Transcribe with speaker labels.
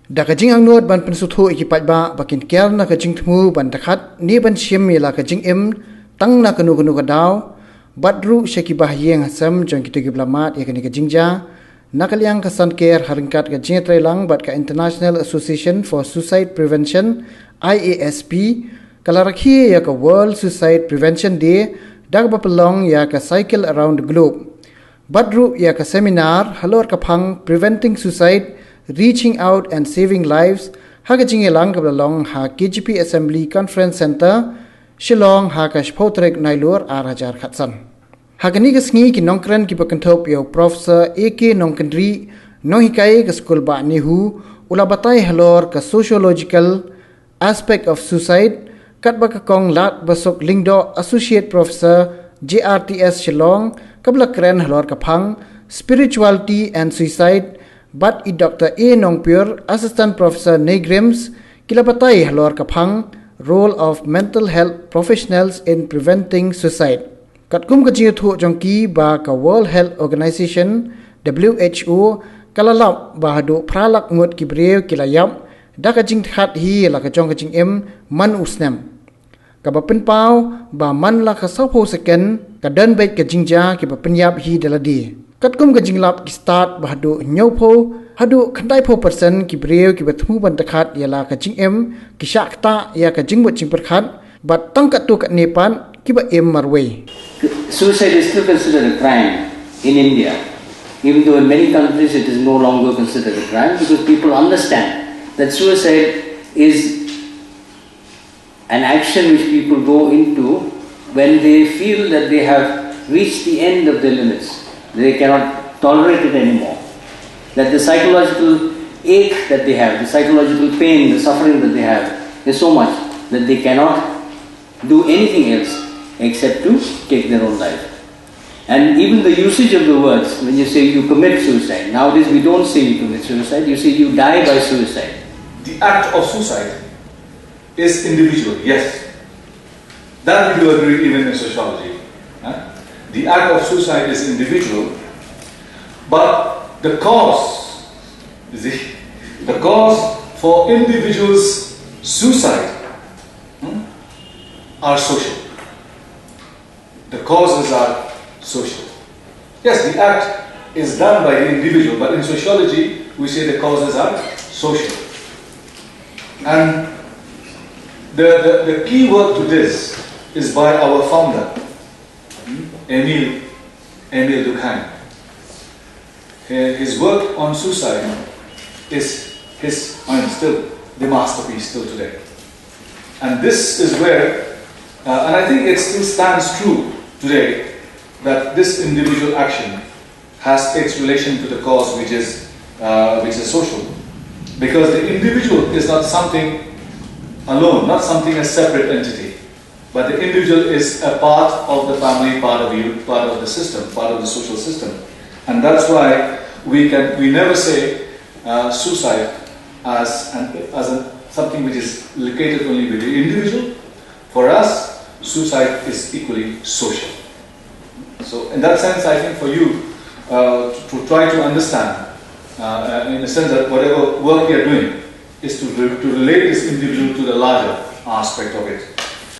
Speaker 1: Da kajing ang nuot ban pensuthu ikipat ba bakin ker na kajing thmu ban takhat ni ban shim mila kajing em tang na kanu kadaw badru shaki bah yeng hasam jong kitagi blamat yakani kajing ja nakaliang ka Sanker haringkat kajing trailang bat ka International Association for Suicide Prevention IASP kala Rakhe ya ka World Suicide Prevention Day dag ba pelong ya ka cycle around the globe badru ya ka seminar halor ka phang preventing suicide reaching out and saving lives hagajing elang ka belong ha KGP Assembly Conference Center Shillong ha ka shpotrek nailur arajar khatsan hagani ka sngi ki nongkran ki bakanthop yo Professor AK Nongkandri nohikai ka school ba ni hu ulabatai halor ka sociological aspect of suicide kat ba ka kong lat basok lingdo Associate Professor JRTS Shillong kabla kren halor ka phang spirituality and suicide but i Dr. A Nongpur Assistant Professor Negrims kilabatai halor ka phang role of mental health professionals in preventing suicide katkum ka jiu thu jongki ba ka World Health Organization WHO kalalap ba hadu pralak ngot ki brew kilayap da ka jing khat hi la ka jong ka jing em man usnam ka ba pen pau ba man la ka sau second ka dan bai ka jing ja ki ba pen yap hi daladi katkum ka jing lap ki start ba hadu nyopho hadu khandai pho person ki brew ki ba thmu ban takhat yala ka jing em ki shakta ya ka jing bo jing perkhat but tang ka tu ka nepan ki ba em marway.
Speaker 2: Suicide is still considered a crime in India, even though in many countries it is no longer considered a crime because people understand that suicide is an action which people go into when they feel that they have reached the end of their limits. They cannot tolerate it anymore. That the psychological ache that they have, the psychological pain, the suffering that they have is so much that they cannot do anything else except to take their own life. And even the usage of the words, when you say you commit suicide, nowadays we don't say you commit suicide, you say you die by suicide.
Speaker 3: The act of suicide is individual, yes. That we do agree even in sociology. The act of suicide is individual, but the cause, the cause for individuals' suicide are social. The causes are social. Yes, the act is done by the individual, but in sociology we say the causes are social. And the key word to this is by our founder, Emile Durkheim. His work on suicide is still the masterpiece till today. And this is where, and I think it still stands true today, that this individual action has its relation to the cause which is social. Because the individual is not something alone, not something a separate entity. But the individual is a part of the family, part of you, part of the system, part of the social system. And that's why we never say suicide as something which is located only with the individual. For us, suicide is equally social. So in that sense, I think for you to try to understand, in the sense that whatever work you are doing is to relate this individual to the larger aspect of it.